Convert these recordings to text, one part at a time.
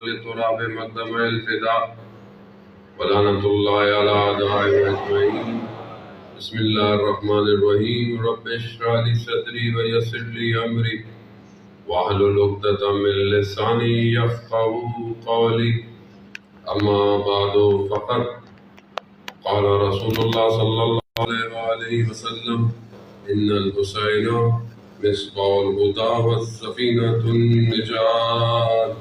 لتراب مقدم الفداء ولعنة الله على أعدائهم أجمعين. بسم الله الرحمن الرحيم. رب اشرح لي صدري ويسر لي أمري واحلل عقدة من لساني يفقهوا قولي. أما بعد فقد قال رسول الله صلى الله عليه وسلم إن الحسين مصباح الهدى والسفينة النجاة.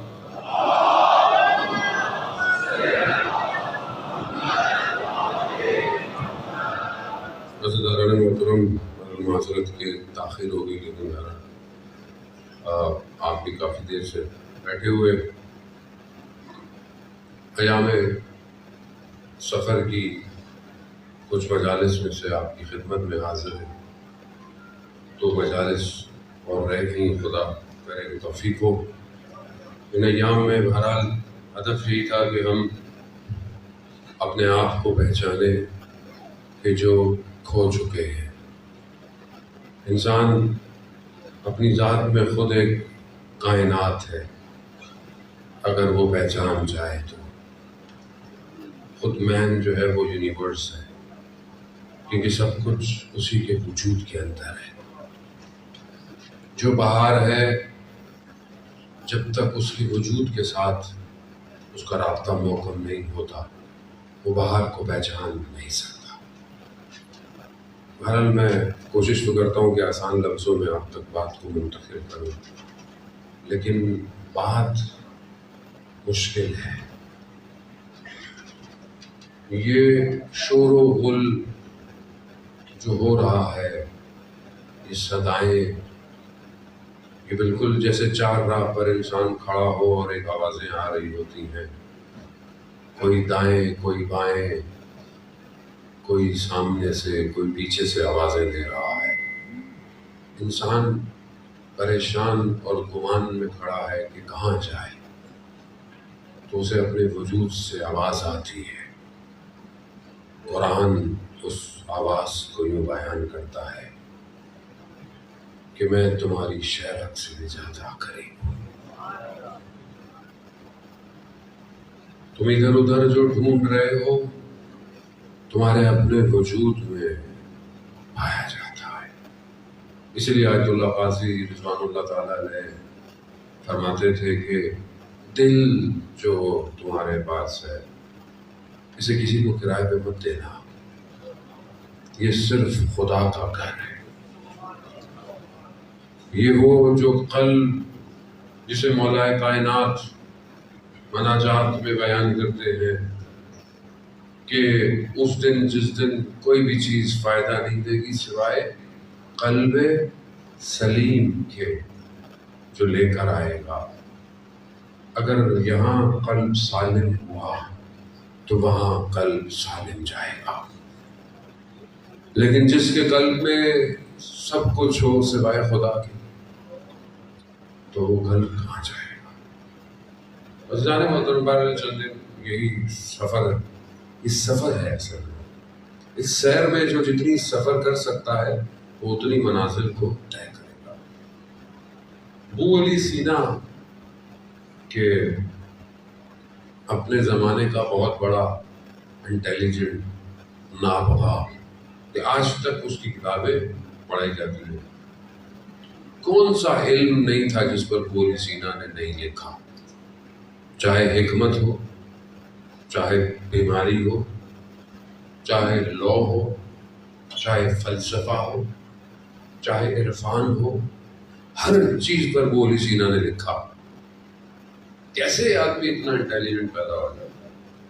عزیزان محترم، معذرت کے تاخیر ہو گئی، لیکن آپ بھی کافی دیر سے بیٹھے ہوئے. ایام سفر کی کچھ مجالس میں سے آپ کی خدمت میں حاضر ہیں. تو مجالس اور رہ گئیں، خدا کرے کہ توفیق ہو. ان ایام میں بہرحال ہدف یہی تھا کہ ہم اپنے آپ کو پہچانیں کہ جو کھو چکے ہیں. انسان اپنی ذات میں خود ایک کائنات ہے، اگر وہ پہچان جائے تو. خود مین جو ہے وہ یونیورس ہے، کیونکہ سب کچھ اسی کے وجود کے اندر ہے. جو باہر ہے، جب تک اس کے وجود کے ساتھ اس کا رابطہ محکم نہیں ہوتا، وہ باہر کو پہچان نہیں سکتا. بہرحال میں کوشش تو کرتا ہوں کہ آسان لفظوں میں آپ تک بات کو منتقل کروں، لیکن بات مشکل ہے. یہ شور و غل جو ہو رہا ہے، یہ صدائیں، یہ بالکل جیسے چار راہ پر انسان کھڑا ہو اور ایک آوازیں آ رہی ہوتی ہیں، کوئی دائیں کوئی بائیں، کوئی سامنے سے کوئی پیچھے سے آوازیں دے رہا ہے. انسان پریشان اور گمان میں کھڑا ہے کہ کہاں جائے. تو اسے اپنے وجود سے آواز آتی ہے. قرآن اس آواز کو یوں بیان کرتا ہے کہ میں تمہاری شہرت سے بھی زیادہ قریب ہوں. تم ادھر ادھر جو ڈھونڈ رہے ہو، تمہارے اپنے وجود میں پایا جاتا ہے. اس لیے آیت اللہ قاضی رضوان اللہ تعالیٰ علیہ فرماتے تھے کہ دل جو تمہارے پاس ہے، اسے کسی کو کرائے پہ مت دینا، یہ صرف خدا کا گھر ہے. یہ وہ جو قلب جسے مولا کائنات مناجات میں بیان کرتے ہیں کہ اس دن جس دن کوئی بھی چیز فائدہ نہیں دے گی سوائے قلب سلیم کے جو لے کر آئے گا. اگر یہاں قلب سالم ہوا تو وہاں قلب سالم جائے گا. لیکن جس کے قلب میں سب کچھ ہو سوائے خدا کے، تو وہ قلب کہاں جائے گا. بس جانے محترم بہرحال چند دن یہی سفر ہے. اس سفر ہے اصل میں. اس سیر میں جو جتنی سفر کر سکتا ہے وہ اتنی منازل کو طے کرے گا. ابو علی سینا کے اپنے زمانے کا بہت بڑا انٹیلیجنٹ نابغہ کہ آج تک اس کی کتابیں پڑھائی جاتی ہیں. کون سا علم نہیں تھا جس پر ابو علی سینا نے نہیں لکھا، چاہے حکمت ہو، چاہے بیماری ہو، چاہے لا ہو، چاہے فلسفہ ہو، چاہے عرفان ہو. ہر چیز پر ابو علی سینا نے لکھا. کیسے آدمی اتنا انٹیلیجنٹ پیدا ہو جاتا ہے؟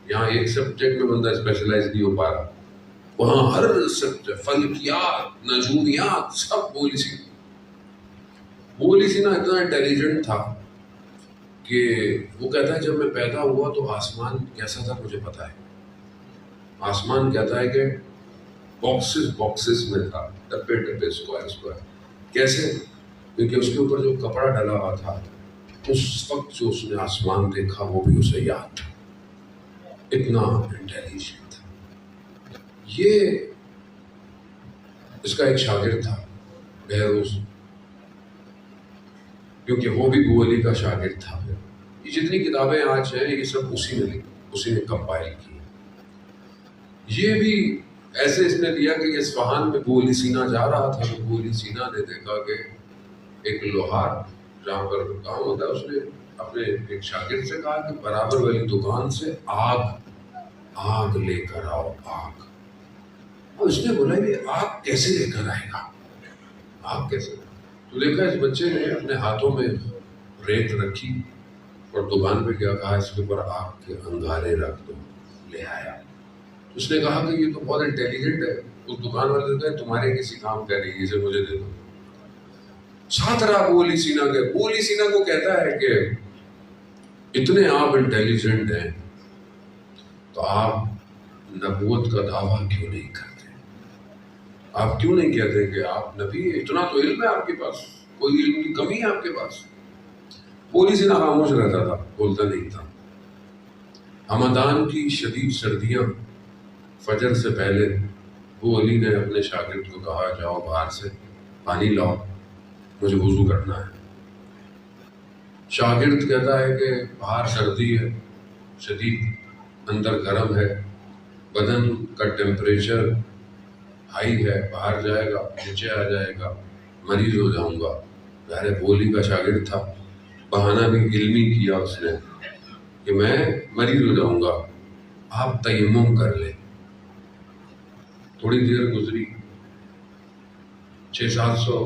یہاں ایک سبجیکٹ میں بندہ اسپیشلائز نہیں ہو پا رہا، وہاں ہر سبجیکٹ، فلکیات، نجومیات، سب ابو علی سینا. ابو علی سینا اتنا انٹیلیجنٹ تھا کہ وہ کہتا ہے جب میں پیدا ہوا تو آسمان کیسا تھا مجھے پتا ہے. آسمان کہتا ہے کہ باکسز میں تھا، ڈبے ڈبے، اسکوائر. کیسے؟ کیونکہ اس کے اوپر جو کپڑا ڈلا ہوا تھا، اس وقت جو اس نے آسمان دیکھا وہ بھی اسے یاد تھا. اتنا انٹیلیجنٹ تھا. یہ اس کا ایک شاگرد تھا بہروز، کیونکہ وہ بھی ابو علی کا شاگرد تھا. یہ جتنی کتابیں آج ہیں یہ سب اسی نے کمپائل کی. یہ بھی ایسے اس نے دیا کہ یہ اصفہان میں ابو علی سینا جا رہا تھا. ابو علی سینا نے دیکھا کہ ایک لوہار جہاں پر کام ہوتا ہے، اس نے اپنے ایک شاگرد سے کہا کہ برابر والی دکان سے آگ لے کر آؤ. آگ. اور اس نے بولا یہ آگ کیسے لے کر آئے گا؟ آگ کیسے؟ تو دیکھا اس بچے نے اپنے ہاتھوں میں ریت رکھی اور دکان پہ کیا کہا اس کے اوپر آگ کے انگارے رکھ دو. لے آیا. اس نے کہا کہ یہ تو بہت انٹیلیجنٹ ہے. اس دکان والے نے کہا تمہارے کسی کام کا نہیں، اسے مجھے دے دو. ساتھ رہا ابو علی سینا کے. ابو علی سینا کو کہتا ہے کہ اتنے آپ انٹیلیجنٹ ہیں تو آپ نبوت کا دعویٰ کیوں نہیں کرتے؟ آپ کیوں نہیں کہتے کہ آپ نبی ہیں؟ اتنا تو علم ہے آپ کے پاس، کوئی علم کی کمی ہے آپ کے پاس؟ ابو علی سینا خاموش رہتا تھا، بولتا نہیں تھا. ہمدان کی شدید سردیاں، فجر سے پہلے ابو علی نے اپنے شاگرد کو کہا جاؤ باہر سے پانی لاؤ، مجھے وضو کرنا ہے. شاگرد کہتا ہے کہ باہر سردی ہے شدید، اندر گرم ہے، بدن کا ٹیمپریچر ہائی ہے، باہر جائے گا نیچے آ جائے گا، مریض ہو جاؤں گا. ظاہر ابو علی کا شاگرد تھا، بہانہ بھی علمی کیا اس نے کہ میں مریض ہو جاؤں گا، آپ تیمم کر لیں. تھوڑی دیر گزری، 600-700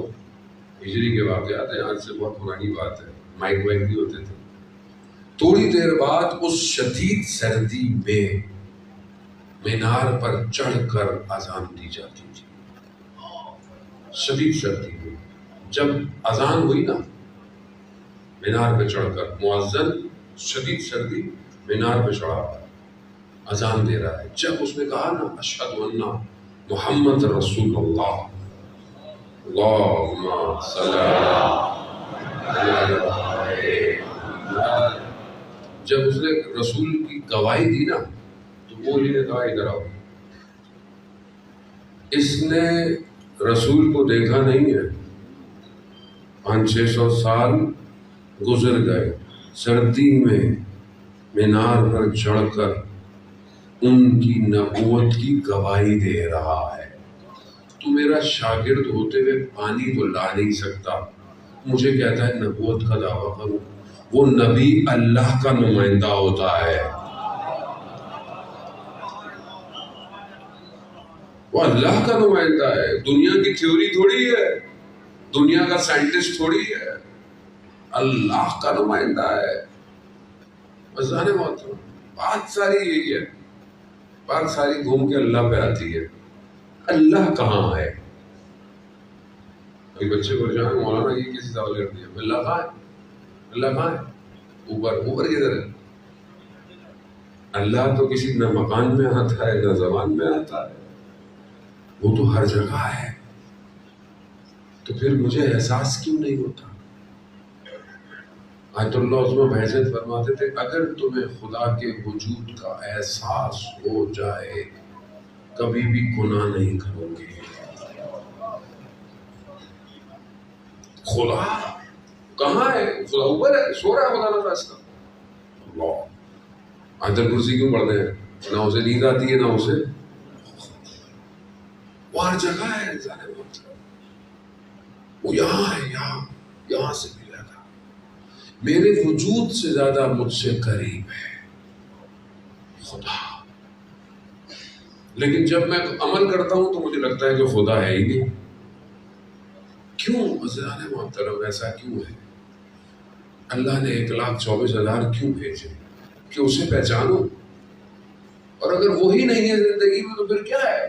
ہجری کے واقعات ہیں، آج سے بہت پرانی بات ہے، مائک بھی ہوتے تھے. تھوڑی دیر بعد اس شدید سردی میں مینار پر چڑھ کر اذان دی جاتی تھی. شدید سردی میں جب اذان ہوئی نا، مینار پہ چڑھ کر مؤذن، شدید سردی، مینار پہ چڑھا اذان دے رہا ہے. جب اس نے کہا نا اشہد ان محمد رسول اللہ، اللہم صلی اللہ، جب اس نے رسول کی گواہی دی نا تو وہ علی نے کہا ادھر آؤ. اس نے رسول کو دیکھا نہیں ہے، 500-600 سال گزر گئے، سردی میں مینار پر چڑھ کر ان کی نبوت کی گواہی دے رہا ہے. تو میرا شاگرد ہوتے ہوئے پانی تو لا نہیں سکتا، مجھے کہتا ہے نبوت کا دعویٰ کروں. وہ نبی اللہ کا نمائندہ ہوتا ہے، وہ اللہ کا نمائندہ ہے. دنیا کی تھیوری تھوڑی ہے، دنیا کا سائنٹسٹ تھوڑی ہے، اللہ کا نمائندہ ہے. بزانے بہت بات ساری یہی ہے، بات ساری گھوم کے اللہ پہ آتی ہے. اللہ کہاں ہے؟ کوئی بچے کو جانا مولانا یہ کسی سوال کر دیا، اللہ کہاں ہے؟ اللہ کہاں ہے؟ اوپر کدھر ہے؟ اللہ تو کسی نہ مکان میں آتا ہے نہ زبان میں آتا ہے، وہ تو ہر جگہ ہے. تو پھر مجھے احساس کیوں نہیں ہوتا؟ آیت اللہ عظمہ بحثت فرماتے تھے اگر تمہیں خدا کے وجود کا احساس ہو جائے کبھی بھی گناہ نہیں کرو گے. خدا کہاں ہے؟ خدا اوپر ہے، سو رہا ہے خدا نہ اس کا. اللہ آیت الکرسی کیوں پڑھتے ہیں؟ نہ اسے نیند آتی ہے نہ اسے، وہ ہر جگہ ہے. وہ یہاں ہے، یہاں سے بھی زیادہ، میرے وجود سے زیادہ مجھ سے قریب ہے خدا. لیکن جب میں عمل کرتا ہوں تو مجھے لگتا ہے کہ خدا ہے ہی نہیں. کیوں عزیزان محترم ایسا کیوں ہے؟ اللہ نے 1,24,000 کیوں بھیجے؟ کہ اسے پہچانو. اور اگر وہی نہیں ہے زندگی میں تو پھر کیا ہے؟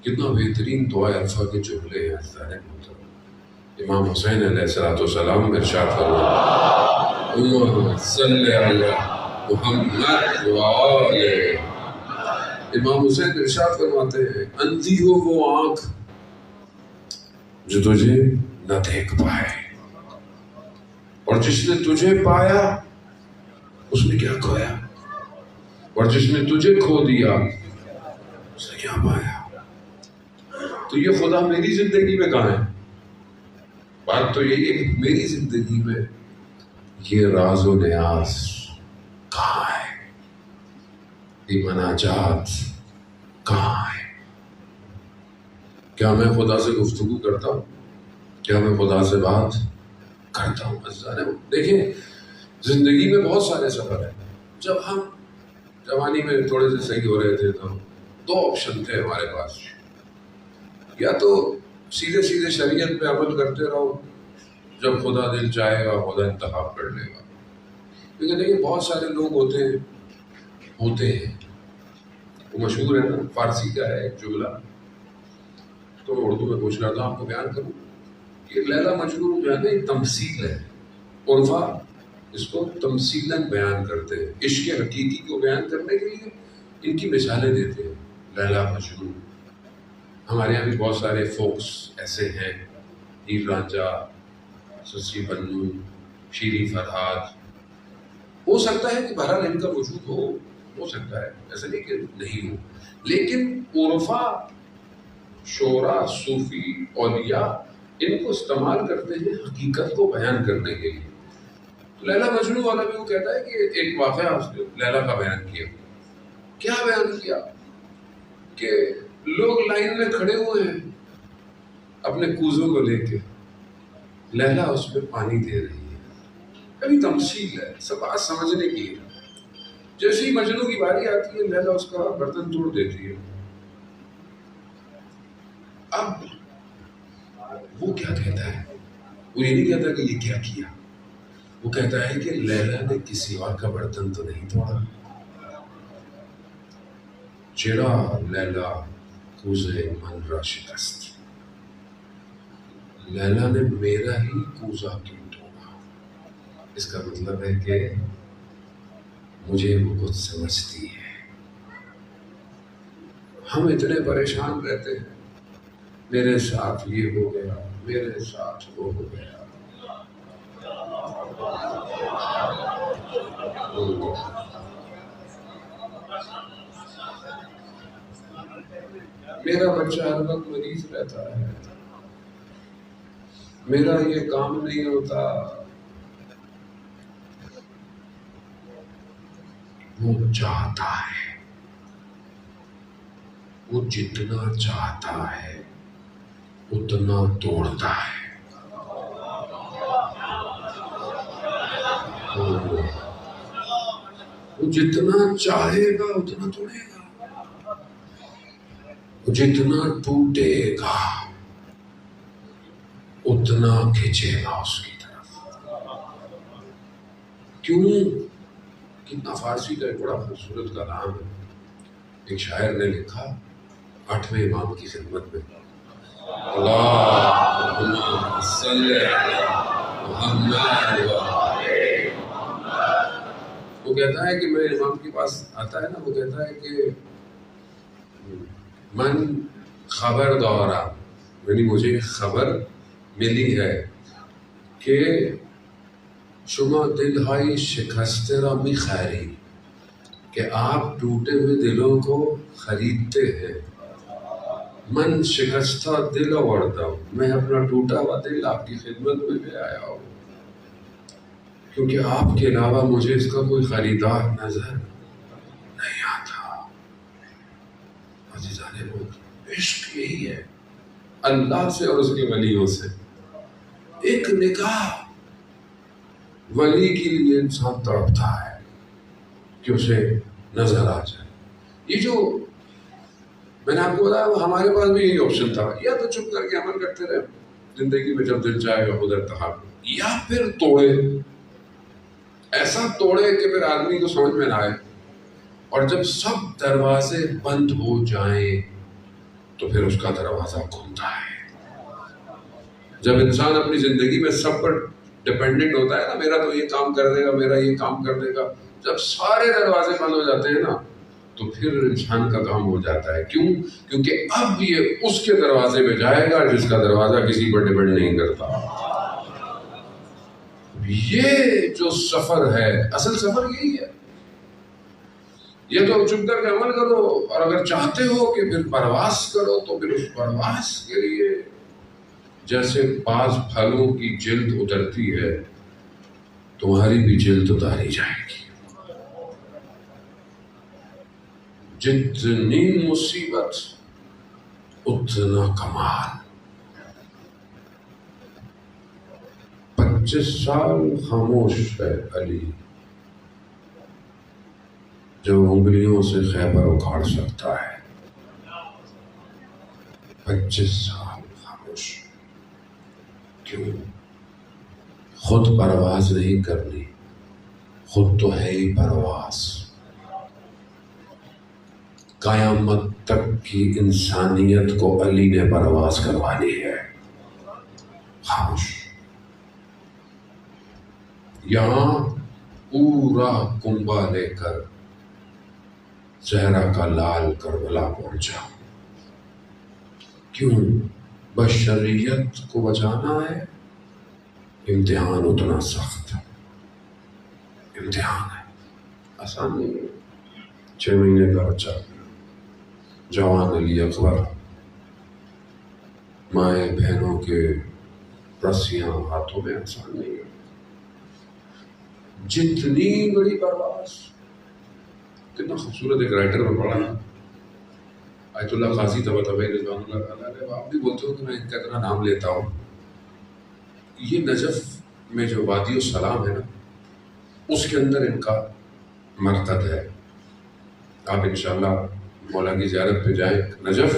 کتنا بہترین دعا الفا کے جملے ہیں عزیزان محترم. امام حسین علیہ السلام ارشاد فرماتے اللہم صلی علی محمد وآلہ. امام حسین ارشاد فرماتے ہیں اندھی ہو وہ آنکھ جو تجھے نہ دیکھ پائے، اور جس نے تجھے پایا اس نے کیا کھویا، اور جس نے تجھے کھو دیا اس نے کیا پایا. تو یہ خدا میری زندگی میں کہاں ہے؟ بات تو یہی ہے کہ میری زندگی میں یہ راز و نیاز کہاں ہے؟ یہ مناجات کہاں ہے؟ کیا میں خدا سے گفتگو کرتا ہوں؟ کیا میں خدا سے بات کرتا ہوں؟ دیکھیں زندگی میں بہت سارے سفر ہیں. جب ہم جوانی میں تھوڑے سے صحیح ہو رہے تھے تو دو آپشن تھے ہمارے پاس. یا تو سیدھے سیدھے شریعت پہ عمل کرتے رہو، جب خدا دل چاہے گا خدا انتخاب کر لے گا. لیکن دیکھیے بہت سارے لوگ ہوتے ہیں وہ مشہور ہے نا، فارسی کا ہے ایک جملہ، تو میں اردو میں پوچھ رہا تھا آپ کو بیان کروں. یہ لیلا مجنون جو ہے نا یہ تمثیل ہے. عرفا اس کو تمثیلاً بیان کرتے ہیں، عشق حقیقی کو بیان کرنے کے لیے ان کی مثالیں دیتے ہیں. لیلا مجنون. ہمارے یہاں بھی بہت سارے فوکس ایسے ہیں، ہیر رانجھا، سسی بنو، شیریں فرہاد. ہو سکتا ہے کہ بہرحال ان کا وجود ہو سکتا ہے، ایسا نہیں کہ نہیں ہو. لیکن عرفا، شعراء، صوفی، اولیاء ان کو استعمال کرتے ہیں حقیقت کو بیان کرنے کے لیے. لیلا مجنون والا بھی وہ کہتا ہے کہ ایک واقعہ اس نے لیلا کا بیان کیا. کیا بیان کیا؟ کہ لوگ لائن میں کھڑے ہوئے ہیں اپنے کوزوں کو لے کے، لیلا اس میں پانی دے رہی ہے. ابھی تمثیل ہے، سب بات سمجھنے کی ہے. جیسے ہی مجنوں کی باری آتی ہے لیلا اس کا برتن توڑ دیتی ہے. اب وہ کیا کہتا ہے؟ وہ یہ نہیں کہتا کہ یہ کیا کیا، وہ کہتا ہے کہ لیلا نے کسی اور کا برتن تو نہیں توڑا. چرا لیلا کوزے من را شکست، لیلا نے میرا ہی کوزہ کیوں توڑا. اس کا مطلب ہے کہ مجھے وہ کچھ سمجھتی ہے. ہم اتنے پریشان رہتے ہیں، میرے ساتھ یہ ہو گیا، میرے ساتھ وہ ہو گیا. میرا بچہ ہر وقت مریض رہتا ہے، میرا یہ کام نہیں ہوتا. وہ چاہتا ہے، وہ جتنا چاہتا ہے اتنا توڑتا ہے. وہ جتنا چاہے گا اتنا توڑے گا، وہ جتنا ٹوٹے گا اتنا کھینچے گا اس کی طرف. کیوں؟ کتنا فارسی کا ایک بڑا خوبصورت کلام ہے. ایک شاعر نے لکھا 8ویں امام کی خدمت میں، اللہم صلی علی محمد. وہ کہتا ہے کہ میں امام کے پاس آتا ہے نا، وہ کہتا ہے کہ من خبر دورا، یعنی مجھے خبر ملی ہے کہ شما دل ہائی شکسته را می‌خری، کہ آپ ٹوٹے ہوئے دلوں کو خریدتے ہیں. من شکستہ دل آورتا ہوں، میں اپنا ٹوٹا ہوا دل آپ کی خدمت میں لے آیا ہوں، کیونکہ آپ کے علاوہ مجھے اس کا کوئی خریدار نظر نہیں آتا. عزیزان وہ عشق یہی ہے، اللہ سے اور اس کے ولیوں سے. ایک نگاہ ولی کے لیے انسان تڑپتا ہے کہ اسے نظر آ جائے. یہ جو میں نے آپ کو بتایا وہ ہمارے پاس بھی یہی آپشن تھا، یا تو چپ کر کے عمل کرتے رہے زندگی میں، جب دل چاہے گا خود انتخاب، یا پھر توڑے. ایسا توڑے کہ پھر آدمی کو سمجھ میں نہ آئے، اور جب سب دروازے بند ہو جائیں تو پھر اس کا دروازہ کھلتا ہے. جب انسان اپنی زندگی میں سب پر ڈیپینڈنٹ ہوتا ہے نا، میرا تو یہ کام کر دے گا، میرا یہ کام کر دے گا، جب سارے دروازے بند ہو جاتے ہیں نا تو پھر انسان کا کام ہو جاتا ہے. کیوں؟ کیونکہ اب یہ اس کے دروازے پہ جائے گا جس کا دروازہ کسی پر ڈیپینڈ نہیں کرتا. یہ جو سفر ہے، اصل سفر یہی ہے. یہ تو چپ کر کے عمل کرو، اور اگر چاہتے ہو کہ پھر پرواز کرو تو پھر اس پرواز کے لیے جیسے بعض پھلوں کی جلد اترتی ہے تمہاری بھی جلد اتاری جائے گی. جتنی مصیبت اتنا کمال. 25 سال خاموش ہے علی، جو انگلیوں سے خیبر اکھاڑ سکتا ہے. 25 سال خاموش. کیوں؟ خود پرواز نہیں کرنی، خود تو ہے ہی پرواز. قیامت تک کی انسانیت کو علی نے پرواز کروانی ہے. خاموش. یہاں پورا کنبہ لے کر زہرا کا لال کربلا پہنچا. کیوں؟ بشریت کو بچانا ہے. امتحان اتنا سخت، امتحان ہے، آسان نہیں ہے. 6 مہینے کا بچہ، جوان علی اکبر، مائیں بہنوں کے رسیاں ہاتھوں میں، آسان نہیں ہے. جتنی بڑی پرواز. کتنا خوبصورت ایک رائٹر میں پڑھا نا، آیت اللہ قاضی طباطبائی رضوان اللہ تعالیٰ علیہ. آپ بھی بولتے ہو کہ میں ان کا اتنا نام لیتا ہوں. یہ نجف میں جو وادی السلام ہے نا، اس کے اندر ان کا مرتد ہے. آپ انشاءاللہ مولا کی زیارت پہ جائیں. نجف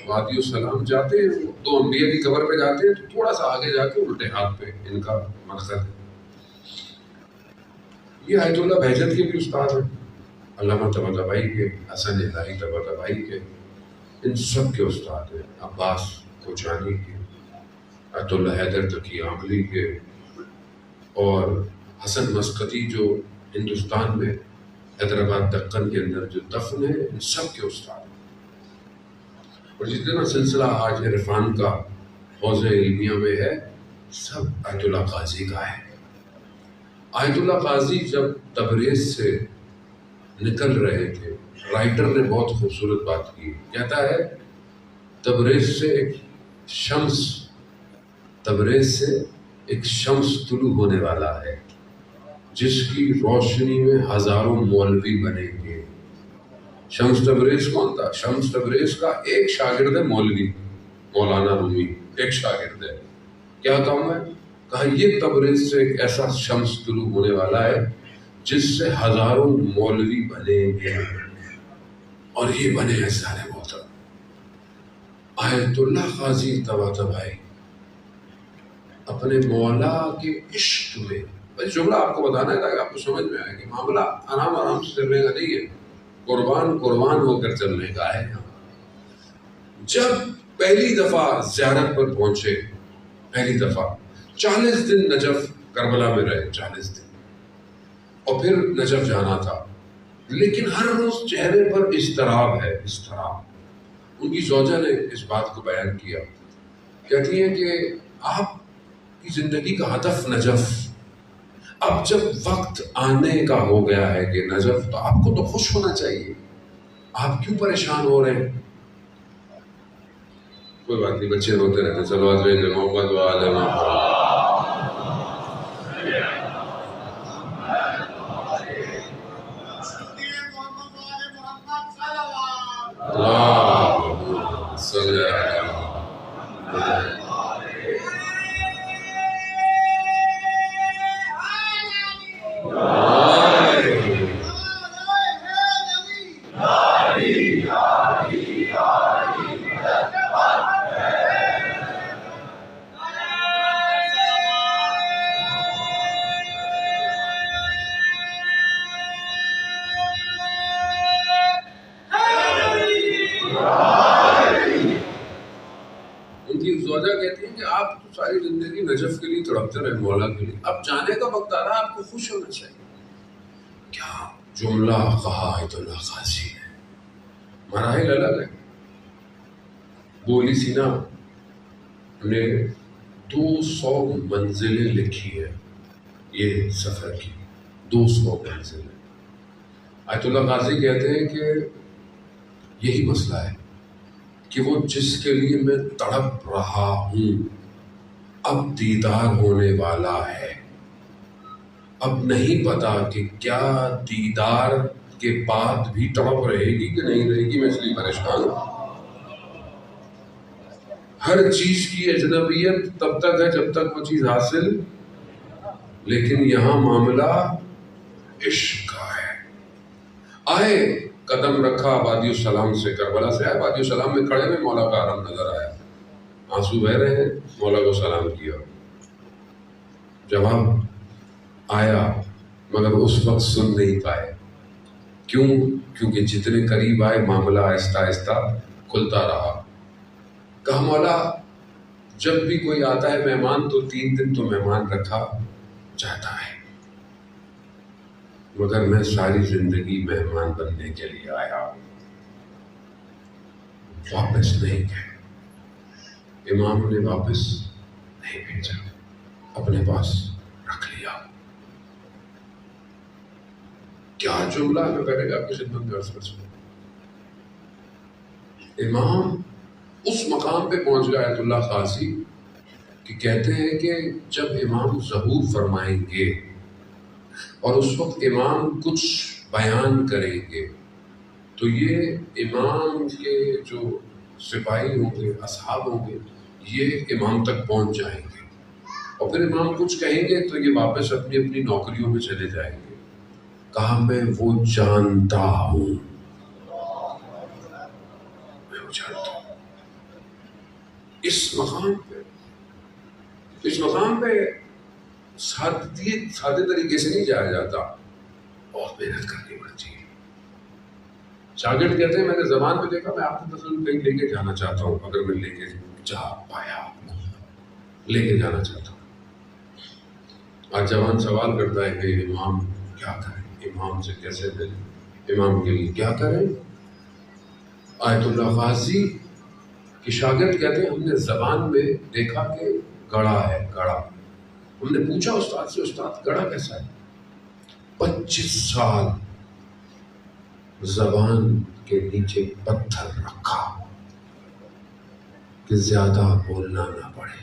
وادی السلام جاتے ہیں، 2 انبیاء کی قبر پہ جاتے ہیں تو تھوڑا سا آگے جا کے الٹے ہاتھ پہ ان کا مرتد ہے. یہ آیت اللہ بہجت کے بھی استاد ہیں، علامہ طباطبائی کے، حسن الہی طباطبائی کے، ان سب کے استاد ہیں. عباس کوچانی کے، آیت اللہ حیدر تقی عاملی کے، اور حسن مسقطی جو ہندوستان میں حیدرآباد دکن کے اندر جو دفن ہے، ان سب کے استاد ہیں. اور جتنا سلسلہ آج عرفان کا حوض علمیہ میں ہے، سب آیت اللہ قاضی کا ہے. آیت اللہ قاضی جب تبریز سے نکل رہے تھے، رائٹر نے بہت خوبصورت بات کی. کہتا ہے تبریز سے ایک شمس طلوع ہونے والا ہے، جس کی روشنی میں ہزاروں مولوی بنیں گے. شمس تبریز کون تھا؟ شمس تبریز کا ایک شاگرد ہے مولوی مولانا رومی، ایک شاگرد ہے. کیا کام ہے؟ کہا یہ تبریز سے ایک ایسا شمس طلوع ہونے والا ہے جس سے ہزاروں مولوی بنیں گے، اور یہ بنے ہیں سارے محترم. آیت اللہ قاضی طباطبائی اپنے مولا کے عشق میں، بس جملہ آپ کو بتانا ہے تاکہ آپ کو سمجھ میں آئے کہ معاملہ آرام آرام سے چلنے کا نہیں ہے، قربان ہو کر چلنے کا ہے. جب پہلی دفعہ زیارت پر پہنچے، پہلی دفعہ 40 دن نجف کربلا میں رہے، 40 دن، اور پھر نجف جانا تھا. لیکن ہر روز چہرے پر اضطراب ہے، اضطراب. ان کی زوجہ نے اس بات کو بیان کیا، کہتی ہیں کہ آپ کی زندگی کا ہدف نجف، اب جب وقت آنے کا ہو گیا ہے کہ نجف، تو آپ کو تو خوش ہونا چاہیے، آپ کیوں پریشان ہو رہے ہیں؟ کوئی بات نہیں، بچے روتے رہتے. چلو محمد وآل محمد. اللهم صل على محمد. ساری زندگی نجف کے لیے تڑپتے رہے، مولا کے لیے. اب جانے کا وقت آ رہا، آپ کو خوش ہونا چاہیے. کیا جملہ کہا آیت اللہ قاضی نے. مراحل الگ ہے. بولی سینا نے 200 منزلیں لکھی ہیں یہ سفر کی، 200 منزلیں. آیت اللہ قاضی کہتے ہیں کہ یہی مسئلہ ہے کہ وہ جس کے لیے میں تڑپ رہا ہوں اب دیدار ہونے والا ہے، اب نہیں پتا کہ کیا دیدار کے بعد بھی تڑپ رہے گی کہ نہیں رہے گی، میں اس لیے پریشان ہوں۔ ہر چیز کی اجنبیت تب تک ہے جب تک وہ چیز حاصل، لیکن یہاں معاملہ عشق کا ہے۔ آئے قدم رکھا وادی السلام سے، کربلا سے آئے وادی السلام میں کھڑے میں مولا کا حرم نظر آیا، آنسو بہ رہے ہیں، مولا کو سلام کیا، جواب آیا مگر اس وقت سن نہیں پائے۔ کیوں؟ کیونکہ جتنے قریب آئے معاملہ آہستہ آہستہ کھلتا رہا۔ کہا مولا جب بھی کوئی آتا ہے مہمان تو 3 دن تو مہمان رکھا جاتا ہے، مگر میں ساری زندگی مہمان بننے کے لیے آیا ہوں، واپس نہیں گئے۔ امام نے واپس نہیں بھیجا، اپنے پاس رکھ لیا۔ کیا جملہ میں پہلے آپ کی خدمت میں عرض کر سکوں۔ امام اس مقام پہ پہنچ گیا آیت اللہ خاصی کہ کہتے ہیں کہ جب امام ظہور فرمائیں گے اور اس وقت امام کچھ بیان کریں گے تو یہ امام کے جو سپاہی ہوں گے، اصحاب ہوں گے، یہ امام تک پہنچ جائیں گے، اور پھر امام کچھ کہیں گے تو یہ واپس اپنی اپنی نوکریوں میں چلے جائیں گے۔ کہا میں وہ جانتا ہوں، میں وہ جانتا ہوں۔ اس مقام پہ سادے طریقے سے نہیں جایا جاتا، بہت محنت کرنی پڑتی ہے۔ شاگرد کہتے ہیں میں نے زبان میں دیکھا، میں آپ کو مثلاً کہیں لے کے جانا چاہتا ہوں، اگر میں لے کے جا پایا لے کے جانا چاہتا ہوں۔ آج جوان سوال کرتا ہے کہ امام کیا کریں، امام سے کیسے ملیں، امام کے لیے کیا کریں۔ آیت اللہ غازی کے شاگرد کہتے ہیں ہم نے زبان میں دیکھا کہ گڑھا ہے، گڑھا۔ ہم نے پوچھا استاد سے، استاد گڑھا کیسا ہے؟ 25 سال زبان کے نیچے پتھر رکھا کہ زیادہ بولنا نہ پڑے۔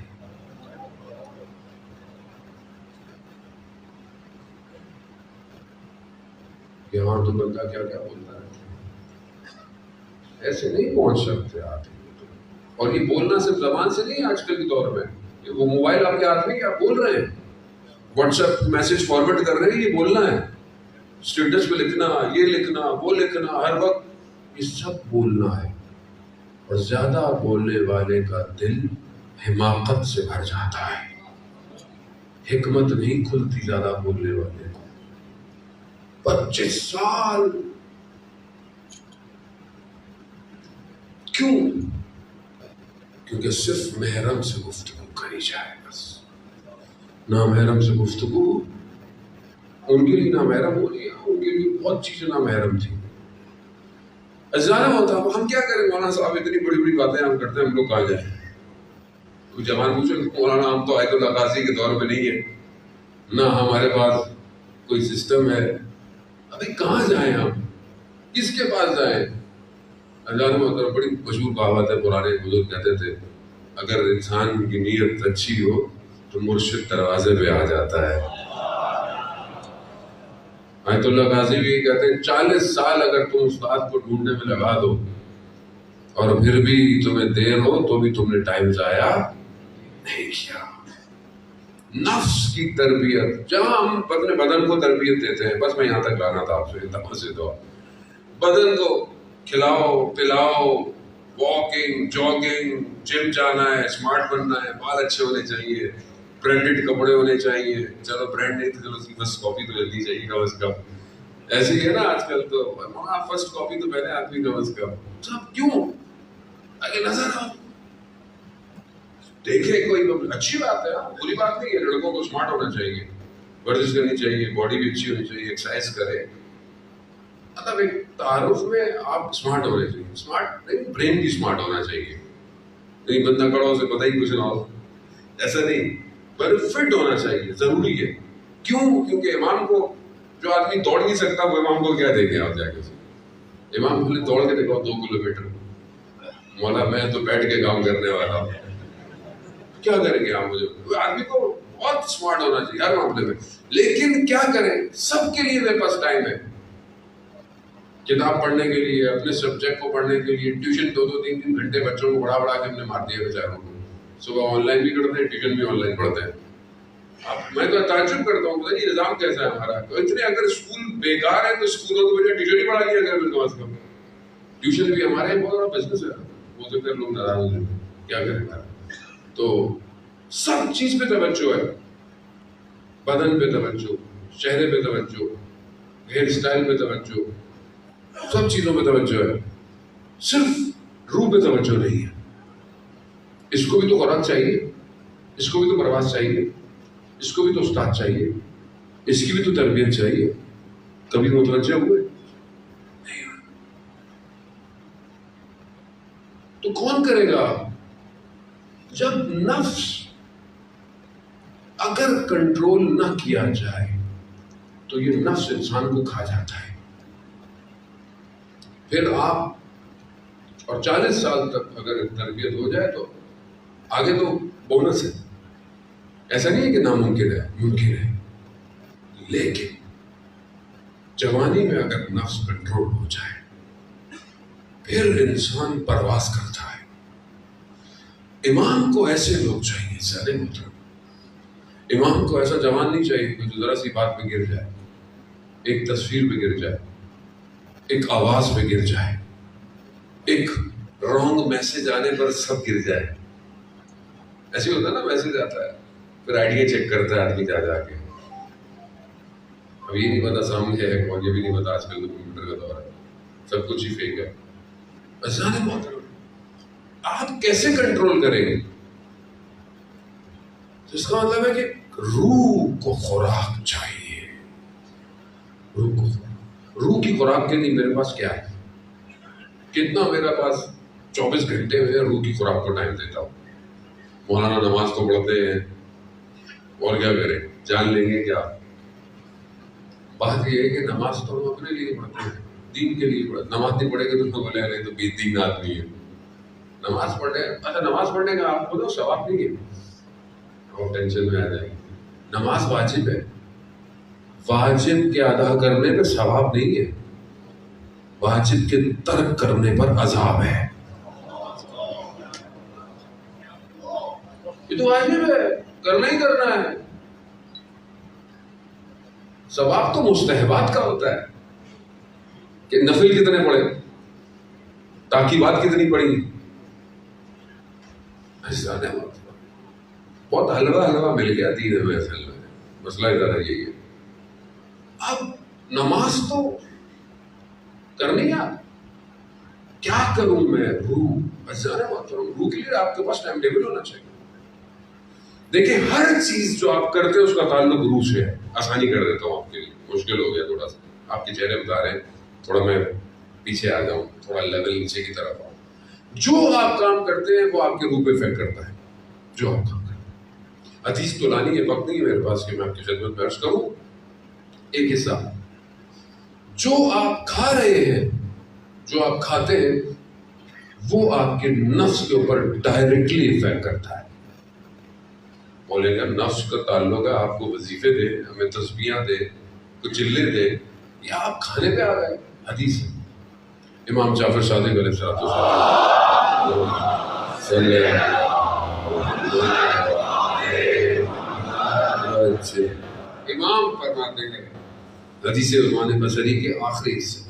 یہاں تو بندہ کیا کیا بولتا ہے، ایسے نہیں پہنچ سکتے آپ۔ اور یہ بولنا صرف زبان سے نہیں، آج کل کے دور میں وہ موبائل آپ کے ہاتھ میں، کیا بول رہے ہیں، واٹس ایپ میسج فارورڈ کر رہے ہیں، یہ بولنا ہے، اسٹیٹس پہ لکھنا، یہ لکھنا، وہ لکھنا، ہر وقت یہ سب بولنا ہے۔ اور زیادہ بولنے والے کا دل حماقت سے بھر جاتا ہے، حکمت نہیں کھلتی زیادہ بولنے والے کو۔ 25 سال کیوں؟ کیونکہ صرف محرم سے گفتگو کری جائے، بس نامحرم سے گفتگو ان کے لیے نامحرم ہو رہی ہے، ان کے لیے بہت چیزیں نامحرم تھی۔ ازارہ ہوتا ہے ہم کیا کریں، مولانا صاحب اتنی بڑی بڑی باتیں ہم کرتے ہیں، ہم لوگ کہاں جائیں؟ کوئی جوان پوچھے مولانا ہم تو آیت اللہ غازی کے دور میں نہیں ہے، نہ ہمارے پاس کوئی سسٹم ہے، ابھی کہاں جائیں ہم، کس کے پاس جائیں؟ اجان محترم بڑی مشہور کہاوت ہے، پرانے بزرگ کہتے تھے اگر انسان کی نیت اچھی ہو تو مرشد دروازے پہ آ جاتا ہے۔ آیت اللہ غازی بھی کہتے ہیں 40 سال اگر تم استاد کو ڈھونڈنے میں لگا دو اور پھر بھی تمہیں دیر ہو تو بھی تم نے ٹائم ضائع نہیں کیا۔ نفس کی تربیت، جہاں ہم اپنے بدن کو تربیت دیتے ہیں، بس میں یہاں تک لانا تھا آپ سے، تمام سے دعا، بدن کو کھلاؤ پلاؤ، واکنگ جاگنگ، جم جانا ہے، اسمارٹ بننا ہے، بال اچھے ہونے چاہیے، برانڈیڈ کپڑے ہونے چاہیے، چلو برانڈ نہیں تو چلو بس کاپی تو جلدی چاہیے کم از کم، ایسے ہی ہے نا آج کل تو فرسٹ کاپی تو پہلے آدمی کم از کم، سب کیوں آگے نظر آؤ دیکھے، کوئی اچھی بات ہے، بری بات نہیں ہے، لڑکوں کو اسمارٹ ہونا چاہیے، ورزش کرنی چاہیے، باڈی بھی اچھی ہونی چاہیے، ایکسرسائز کرے، مطلب ایک تعارف میں آپ اسمارٹ ہونے چاہیے، اسمارٹ نہیں برین بھی اسمارٹ ہونا چاہیے، نہیں بندہ کڑا ہو سے پتہ ہی کچھ نہ ہو، ایسا نہیں، پر فٹ ہونا چاہیے، ضروری ہے۔ کیوں؟ کیونکہ امام کو جو آدمی دوڑ نہیں سکتا وہ امام کو کیا دیں گے آپ جا کے، امام کو دوڑ کے دیکھو 2 کلومیٹر، مولا میں تو بیٹھ کے کام کرنے والا ہوں، کیا کریں گے آپ مجھے؟ آدمی کو بہت اسمارٹ ہونا چاہیے ہر معاملے میں، لیکن کیا کریں، سب کے لیے میرے پاس ٹائم ہے، کتاب پڑھنے کے لیے، اپنے سبجیکٹ کو پڑھنے کے لیے، ٹیوشن 2-3 گھنٹے بچوں کو پڑھا کے ہم نے مار دیا بیچاروں کو، صبح آن لائن بھی کرتے ہیں، ٹیوشن بھی آن لائن پڑھتے ہیں. اب میں تو تعجب کرتا ہوں کہ یہ نظام کیسا ہے ہمارا، تو اتنے اگر اسکول بیکار ہے تو اسکولوں کی وجہ ٹیوشن ہی پڑھا لیا اگر کم از کم. ٹیوشن بھی ہمارے بہت بڑا بزنس ہے، وہ تو پھر لوگ ناراض ہیں، کیا کریں گا. تو سب چیز پہ توجہ ہے، بدن پہ توجہ، چہرے پہ توجہ، ہیئر اسٹائل پہ توجہ، سب چیزوں پہ توجہ ہے، صرف روح پہ توجہ نہیں ہے. اس کو بھی تو خوراک چاہیے، اس کو بھی تو پرواز چاہیے، اس کو بھی تو استاد چاہیے، اس کی بھی تو تربیت چاہیے. کبھی متوجہ ہوئے نہیں ہوئے. تو کون کرے گا؟ جب نفس اگر کنٹرول نہ کیا جائے تو یہ نفس انسان کو کھا جاتا ہے. پھر آپ اور 40 سال تک اگر تربیت ہو جائے تو آگے تو بونس ہے، ایسا نہیں ہے کہ ناممکن ہے، ممکن ہے. لیکن جوانی میں اگر نفس کنٹرول ہو جائے پھر انسان پرواز کرتا ہے. امام کو ایسے لوگ چاہیے، سارے محترم، امام کو ایسا جوان نہیں چاہیے کہ جو ذرا سی بات پہ گر جائے، ایک تصویر پہ گر جائے، ایک آواز پہ گر جائے، ایک رانگ میسج آنے پر سب گر جائے. ایسے ہوتا ہے نا، میسج آتا ہے پھر آئیڈیا چیک کرتا ہے آدمی جا کے. اب یہ نہیں پتا سامنے ہے کون، یہ بھی نہیں پتا، آج کل کمپیوٹر کا دور ہے، سب کچھ ہی فیک ہے. عزیزان محترم، آپ کیسے کنٹرول کریں گے؟ اس کا مطلب ہے کہ روح کو خوراک چاہیے. روح کی خوراک کے لیے میرے پاس کیا ہے؟ کتنا میرے پاس 24 گھنٹے میں روح کی خوراک کو ٹائم دیتا ہوں. مولانا نماز تو پڑھتے ہیں، اور کیا کریں، جان لیں گے کیا؟ بات یہ ہے کہ نماز تو ہم اپنے لیے پڑھتے ہیں، دین کے لیے پڑھتے. نماز نہیں پڑھے گے تو بولے نہیں تو بے دین آدمی ہے. نماز پڑھنے، اچھا نماز پڑھنے کا آپ کو تو ثواب نہیں ہے، اور ٹینشن میں آ جائے گی. نماز واجب ہے، واجب کے ادا کرنے پہ ثواب نہیں ہے، واجب کے ترک کرنے پر عذاب ہے. یہ تو واجب ہے، کرنا ہی کرنا ہے. ثواب تو مستحبات کا ہوتا ہے کہ نفل کتنے پڑھے، تاکیبات کتنی پڑھی. بہت حلوہ مل گیا دین میں، اصل میں مسئلہ ادھر یہی ہے. اب نماز تو کرنی ہے، کیا کروں میں؟ روح کے لیے آپ کے پاس ٹائم ٹیبل ہونا چاہیے. دیکھیں ہر چیز جو آپ کرتے ہیں اس کا تعلق روح سے ہے. آسانی کر دیتا ہوں آپ کے لیے، مشکل ہو گیا تھوڑا سا، آپ کے چہرے بتا رہے ہیں، تھوڑا میں پیچھے آ جاؤں، تھوڑا لیول نیچے کی طرف آؤں. جو آپ کام کرتے ہیں وہ آپ کے روح پہ افیکٹ کرتا ہے. جو آپ کام کرتے ہیں، حدیث تو لانی ہے، وقت نہیں ہے میرے پاس کہ میں آپ کی خدمت میں عرض کروں. ایک حصہ جو آپ کھا رہے ہیں، جو آپ کھاتے ہیں، وہ آپ کے نفس کے اوپر ڈائریکٹلی افیکٹ کرتا ہے. بولے گا نفس کا تعلق ہے، آپ کو وظیفے دے، ہمیں تسبیحاں دے، کچھ چلے دے، یا آپ کھانے پہ آ گئے. حدیث امام جعفر صادق علیہ السلام امام فرماتے ہیں، حدیث عثمان بصری کے آخری حصے،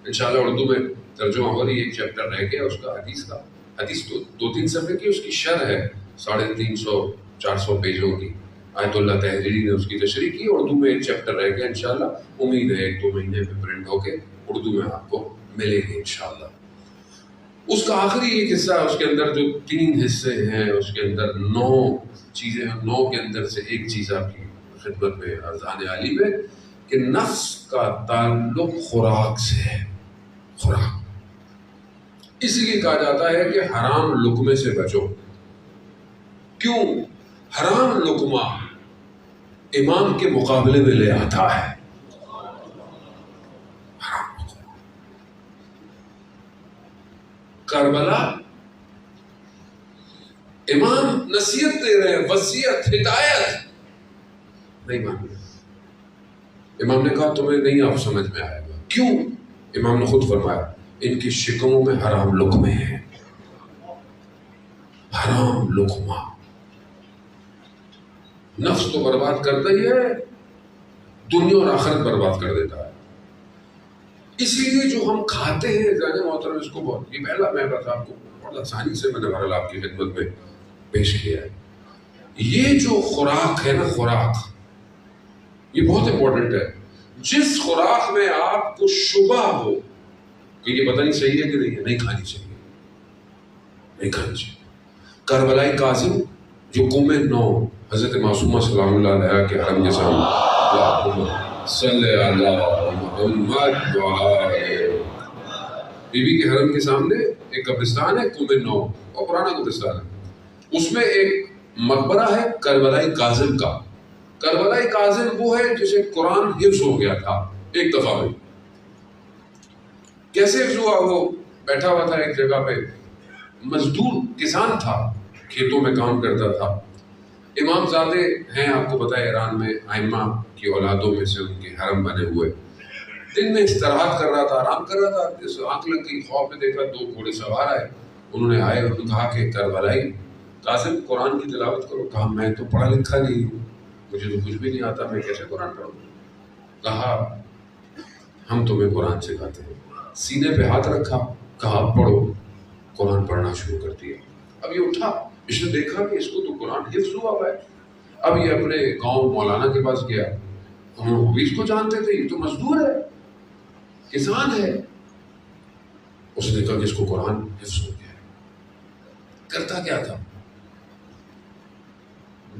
انشاءاللہ اردو میں ترجمہ ہو رہی ہے، ایک چیپٹر رہ گیا اس کا حدیث کا. حدیث 2-3 صفحے کی اس کی شرح ہے، 350-400 پیجوں کی. آیت اللہ تحریری نے اس کی تشریح کی. اردو میں ایک چیپٹر رہ گیا، انشاءاللہ امید ہے 1-2 مہینے میں پرنٹ ہو کے اردو میں آپ کو ملے گی انشاءاللہ. اس کا آخری ایک حصہ، اس کے اندر جو 3 حصے ہیں، اس کے اندر 9 چیزیں ہیں. 9 کے اندر سے ایک چیز آپ کی خدمت میں اذان عالی میں، کہ نفس کا تعلق خوراک سے ہے. خوراک اس لیے کہا جاتا ہے کہ حرام لقمے سے بچو. کیوں؟ حرام لقمہ امام کے مقابلے میں لے آتا ہے. حرام لقمہ. کربلا امام نصیحت دے رہے ہیں، وصیت، ہدایت، نہیں مان رہے۔ امام نے کہا تمہیں نہیں آپ سمجھ میں آئے گا۔ کیوں؟ امام نے خود فرمایا ان کی شکموں میں حرام لقمے ہیں، حرام لقمہ۔ نفس تو برباد کرتا ہی ہے، دنیا اور آخرت برباد کر دیتا ہے۔ اسی لیے جو ہم کھاتے ہیں ذہن محترم، اس کو بہت، یہ پہلا میں بس آپ کو بہت آسانی سے میں نے بہرحال آپ کی خدمت میں پیش کیا ہے۔ یہ جو خوراک ہے نا، خوراک یہ بہت امپورٹنٹ ہے۔ جس خوراک میں آپ کو شبہ ہو کہ یہ پتہ نہیں صحیح ہے کہ نہیں کھانی چاہیے، نہیں کھانی چاہیے۔ کربلائی کاظم جو قوم 9 حضرت معصومہ سلام اللہ علیہ کے حرم کے سامنے، صلی اللہ محمد بی بی کے حرم کے سامنے ایک قبرستان ہے قوم 9، اور پرانا قبرستان ہے، اس میں ایک مقبرہ ہے کربلائی کاظم کا۔ کربلائی کاظم وہ ہے جسے قرآن حفظ ہو گیا تھا ایک دفعہ میں۔ کیسے حفظ ہوا؟ وہ بیٹھا ہوا تھا ایک جگہ پہ، مزدور کسان تھا، کھیتوں میں کام کرتا تھا۔ امام زادے ہیں، آپ کو پتہ ہے ایران میں ائمہ کی اولادوں میں سے ان کے حرم بنے ہوئے۔ دن میں استراحت کر رہا تھا، آرام کر رہا تھا، جس آنکھ لگ گئی، خواب میں دیکھا 2 گھوڑے سوار آئے، انہوں نے آئے اور کہا کہ کربلائی قاسم قرآن کی تلاوت کرو۔ کہا میں تو پڑھا لکھا نہیں ہوں، مجھے تو کچھ بھی نہیں آتا، میں کیسے قرآن پڑھوں؟ کہا ہم تمہیں قرآن سکھاتے ہیں۔ سینے پہ ہاتھ رکھا، کہا پڑھو۔ قرآن پڑھنا شروع کر دیا۔ اب یہ اٹھا، اس نے دیکھا کہ اس کو تو قرآن حفظ ہوا ہے۔ اب یہ اپنے گاؤں مولانا کے پاس گیا، وہ بھی اس کو جانتے تھے، یہ تو مزدور ہے، کسان ہے۔ اس نے کہا کہ اس کو قرآن حفظ ہو گیا ہے۔ کرتا کیا تھا؟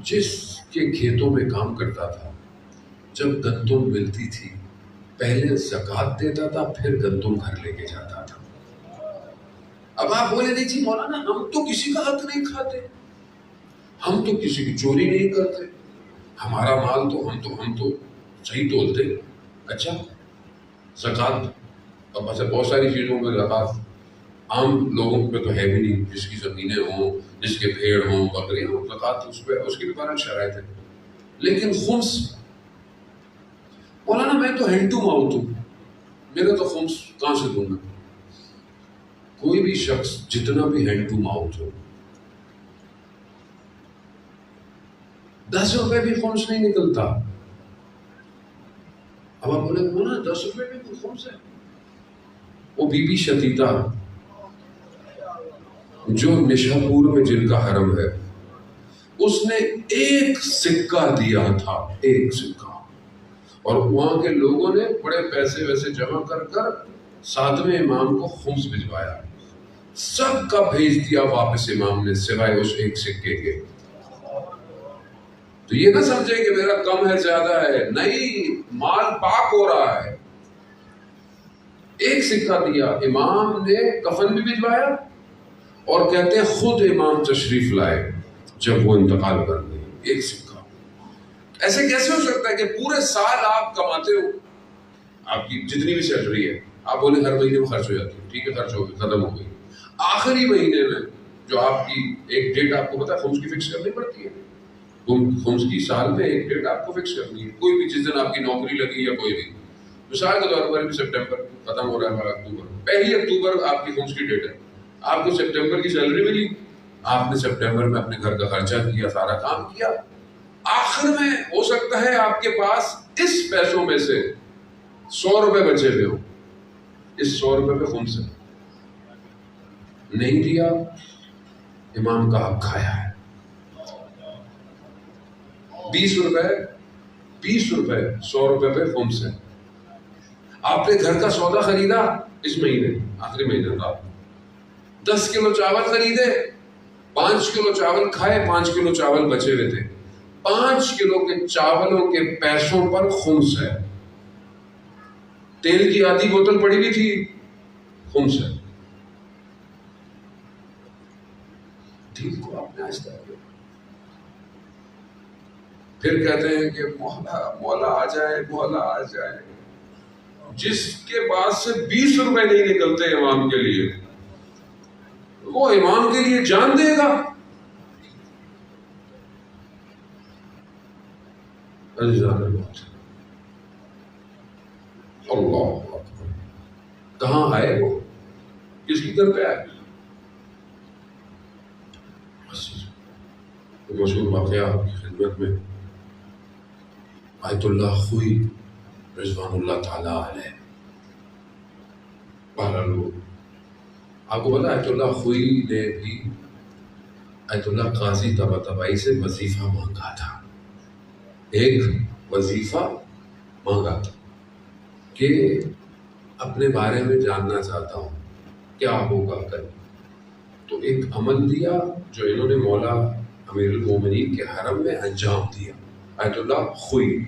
جس کے کھیتوں میں کام کرتا تھا، جب گندم ملتی تھی پہلے زکوٰۃ دیتا تھا، پھر گندم گھر لے کے جاتا تھا۔ اب آپ بولے نہیں جی مولانا ہم تو کسی کا حق نہیں کھاتے، ہم تو کسی کی چوری نہیں کرتے، ہمارا مال تو ہم تو صحیح تولتے۔ اچھا زکوٰۃ، اب ایسے بہت ساری چیزوں میں زکوٰۃ عام لوگوں پہ تو ہے بھی نہیں، جس کی زمینیں ہوں، جس کے بھیڑ ہوں، بکری ہوں، زکوٰۃ اس پہ، اس کی بھی بہت شرائط ہے۔ لیکن خمس، مولانا میں تو ہینڈ ٹو ماؤتھ ہوں، میرا تو خمس کہاں سے دوں گا؟ کوئی بھی شخص جتنا بھی ہینڈ ٹو ماؤتھ ہو، 10 روپے بھی خمس نہیں نکلتا۔ اب آپ بولے مولانا 10 روپے بھی کوئی خمس ہے؟ وہ بی بی شتیتا جو نشاپور میں جن کا حرم ہے، اس نے 1 سکہ دیا تھا، 1 سکہ، اور وہاں کے لوگوں نے بڑے پیسے ویسے جمع کر کر 7ویں امام کو خمس بھجوایا، سب کا بھیج دیا واپس امام نے سوائے اس 1 سکے کے۔ تو یہ نہ سمجھے کہ میرا کم ہے زیادہ ہے، نہیں، مال پاک ہو رہا ہے۔ 1 سکہ دیا، امام نے کفن بھی بھجوایا، اور کہتے ہیں خود امام تشریف لائے جب وہ انتقال کر گئے۔ 1 سکہ، ایسے کیسے ہو سکتا ہے کہ پورے سال آپ کماتے ہو، آپ کی جتنی بھی سیلری ہے، آپ بولیں ہر مہینے میں خرچ ہو جاتی ہے، ٹھیک ہے خرچ ہو گئی، ختم ہو گئی، آخری مہینے میں جو آپ کی ایک ڈیٹ آپ کو پتا ہے خمس کی فکس کرنی پڑتی ہے، خمس کی سال میں ایک ڈیٹ آپ کو فکس کرنی ہے، کوئی بھی جس دن آپ کی نوکری لگی یا کوئی بھی، مثال کے طور پر سپٹمبر ختم ہو رہا ہے، اکتوبر، 1 اکتوبر آپ کی خمس کی ڈیٹ ہے، آپ کو سپٹمبر کی سیلری ملی، آپ نے سپٹمبر میں اپنے گھر کا خرچہ کیا، سارا کام کیا، آخر میں ہو سکتا ہے آپ کے پاس اس پیسوں میں سے 100 روپے بچے ہوئے ہوں، اس 100 روپے پہ خمس ہے، نہیں دیا، امام کا حق کھایا ہے۔ 20 روپے 100 روپے پہ خمس ہے۔ آپ نے گھر کا سودا خریدا اس مہینے، آخری مہینے کا 10 کلو چاول خریدے، 5 کلو چاول کھائے، 5 کلو چاول بچے ہوئے تھے، 5 کلو کے چاولوں کے پیسوں پر خمس ہے۔ تیل کی آدھی بوتل پڑی ہوئی تھی، خمس ہے۔ دل کو آپ نے آہستہ کیا، پھر کہتے ہیں کہ مولا آ جائے، مولا آ جائے۔ جس کے پاس سے 20 روپے نہیں نکلتے امام کے لیے، وہ امام کے لیے جان دے گا عزیزان اللہ، اللہ اکبر، کہاں آئے وہ، کس کی گھر پہ آئے؟ مشہور واقعہ آپ کی خدمت میں، آیت اللہ خوئی رضوان اللہ تعالیٰ علیہ، بہرحال آپ کو پتا آیت اللہ خوئی نے بھی آیت اللہ قاضی طباطبائی سے وظیفہ مانگا تھا، ایک وظیفہ مانگا تھا کہ اپنے بارے میں جاننا چاہتا ہوں کیا ہوگا کل، تو ایک عمل دیا جو انہوں نے مولا امیر المومنین کے حرم میں انجام دیا۔ آیت اللہ خوئی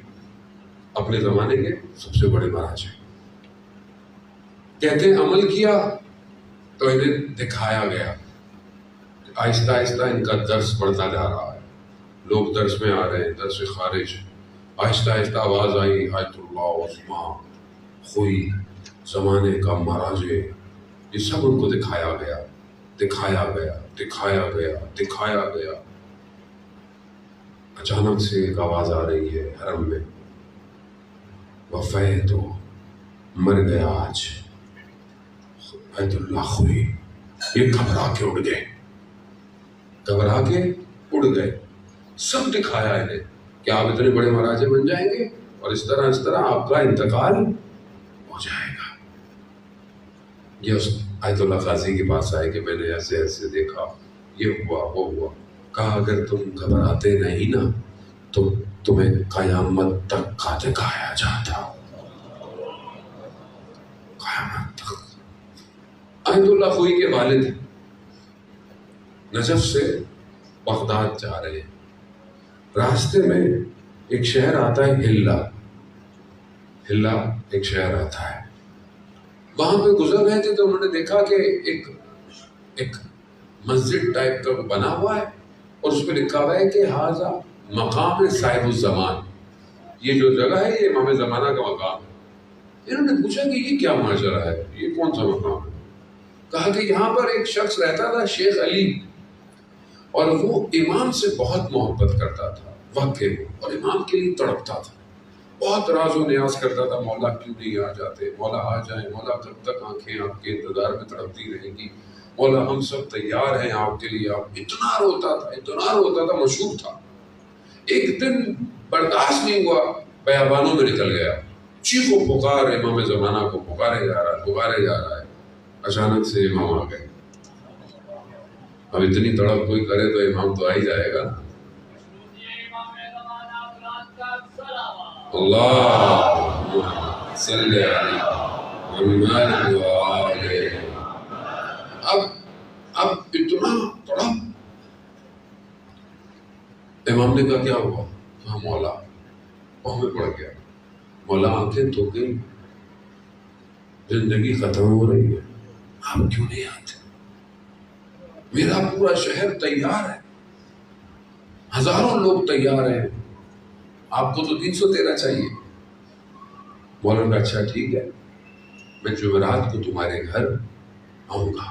اپنے زمانے کے سب سے بڑے مہاراج ہیں، کہتے ہیں عمل کیا تو انہیں دکھایا گیا، آہستہ آہستہ ان کا درس بڑھتا جا رہا ہے، لوگ درس میں آ رہے ہیں، درس سے خارج، آہستہ آہستہ آواز آئی آیت اللہ عظمہ خوئی زمانے کا مہاراج، یہ سب ان کو دکھایا گیا، دکھایا گیا، دکھایا گیا، دکھایا گیا۔ اچانک سے ایک آواز آ رہی ہے حرم میں، وفے تو مر گیا آج آیت اللہ خوئی۔ یہ گھبرا کے اڑ گئے، گھبرا کے اڑ گئے، سب دکھایا انہیں کہ آپ اتنے بڑے مہاراجے بن جائیں گے اور اس طرح آپ کا انتقال ہو جائے گا۔ یہ اس آیت اللہ قاضی کے پاس آئے کہ میں نے ایسے ایسے دیکھا، یہ ہوا وہ ہوا، کہا اگر تم گھبراتے نہیں نا تو تمہیں قیامت تک کا دکھایا جاتا، قیامت تک۔ آیت اللہ خوئی کے والد نجف سے بغداد جا رہے ہیں، راستے میں ایک شہر آتا ہے ہلا ایک شہر آتا ہے، وہاں پہ گزر رہے تھے تو انہوں نے دیکھا کہ ایک مسجد ٹائپ کا بنا ہوا ہے اور اس پہ لکھا ہوا ہے کہ ہاذا مقام صاحب الزمان، یہ جو جگہ ہے یہ امام زمانہ کا مقام ہے۔ انہوں نے پوچھا کہ یہ کیا ماجرا ہے، یہ کون سا مقام ہے؟ کہا کہ یہاں پر ایک شخص رہتا تھا شیخ علی، اور وہ امام سے بہت محبت کرتا تھا واقعی، اور امام کے لیے تڑپتا تھا، بہت راز و نیاز کرتا تھا، مولا کیوں نہیں آ جاتے، مولا آ جائیں، مولا کب تک آنکھیں آپ کے انتظار میں تڑپتی رہیں گی، مولا ہم سب تیار ہیں آپ کے لیے۔ آپ اتنا روتا تھا، مشہور تھا۔ ایک دن برداشت نہیں ہوا، بیابانوں میں نکل گیا، چیخ و پکار امام زمانہ کو پکارے جا رہا ہے۔ اچانک سے امام آ گئے، اب اتنی تڑپ کوئی کرے تو امام تو آ ہی جائے گا۔ اللہ صلی علیہ محمد وآلہ۔ اب اتنا تڑپ، امام نے کہا کیا ہوا؟ کہا مولا، پاؤں میں پڑ گیا، مولا آنکھیں دھو گئی، زندگی ختم ہو رہی ہے، آپ کیوں نہیں آتے؟ میرا پورا شہر تیار ہے، ہزاروں لوگ تیار ہیں، آپ کو تو 313 چاہیے۔ مولانا اچھا ٹھیک ہے، میں جمعرات کو تمہارے گھر آؤں گا،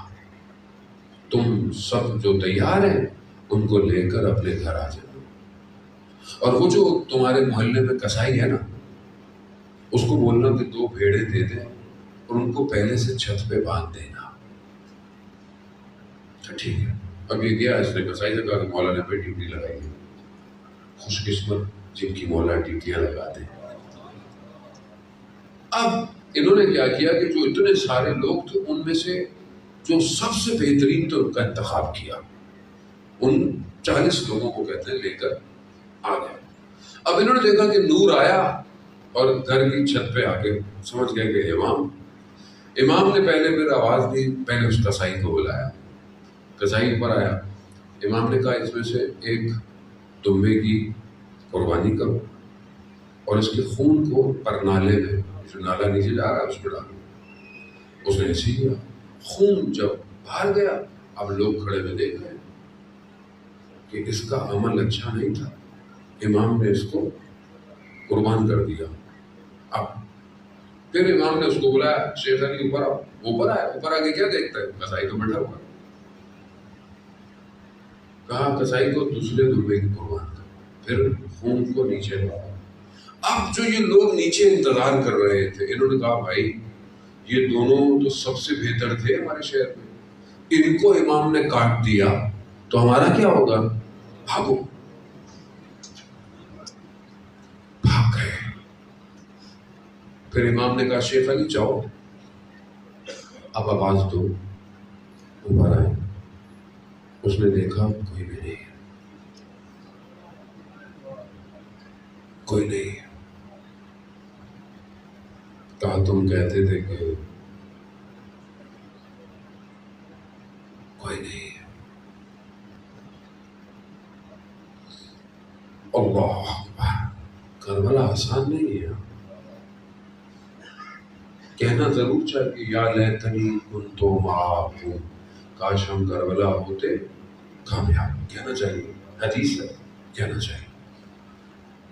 تم سب جو تیار ہیں ان کو لے کر اپنے گھر آ جانا، اور وہ جو تمہارے محلے میں کسائی ہے نا اس کو بولنا کہ 2 بھیڑیں دے دیں اور ان کو پہلے سے چھت پہ باندھ دینا۔ ٹھیک ہے، اب یہ گیا، اس نے کسائی سے کہا کہ مولا نے پہ ڈیوٹی لگائی ہے، خوش قسمت جن کی مولا ڈیوٹیاں لگا دیں۔ اب انہوں نے کیا کیا کہ جو اتنے سارے لوگ تھے ان میں سے جو سب سے بہترین تھے ان کا انتخاب کیا، ان 40 لوگوں کو کہتے ہیں لے کر آ گئے۔ اب انہوں نے دیکھا کہ نور آیا اور گھر کی چھت پہ آ کے سمجھ گئے کہ امام نے پہلے پھر آواز دی، پہلے اس کسائی کو بلایا، کسائی اوپر آیا، امام نے کہا اس میں سے ایک دمبے کی قربانی کرو اور اس کے خون کو پرنالے میں، جو نالا نیچے جا رہا ہے اس پہ ڈالو۔ اس نے ایسے کیا، خون جب باہر گیا، اب لوگ کھڑے ہوئے دیکھ رہے کہ اس کا عمل اچھا نہیں تھا، امام نے اس کو قربان کر دیا۔ اب پھر امام نے اس کو بلایا، شیخ علی اوپر آؤ، اوپر آیا، اوپر آ کے کیا دیکھتا ہے، کسائی تو بیٹھا ہوا۔ کہا کسائی کو دوسرے دمبے کی قربان کر، پھر خون کو نیچے لاؤ۔ اب جو یہ لوگ نیچے انتظار کر رہے تھے، انہوں نے کہا بھائی یہ دونوں تو سب سے بہتر تھے ہمارے شہر میں، ان کو امام نے کاٹ دیا تو ہمارا کیا ہوگا؟ بھاگو۔ بھاگ گئے۔ پھر امام نے کہا شیخ علی جاؤ، اب آواز دو۔ اوپر آئے، اس نے دیکھا کوئی بھی نہیں ہے، کوئی نہیں ہے۔ کہا تم کہتے تھے کہ کوئی نہیں ہے۔ اللہ اکبر۔ کربلا آسان نہیں ہے، کہنا ضرور چاہیے یا لیتنی کنت معہم، کاش ہم کربلا ہوتے کامیاب، کہنا چاہیے، حدیث ہے، کہنا چاہیے،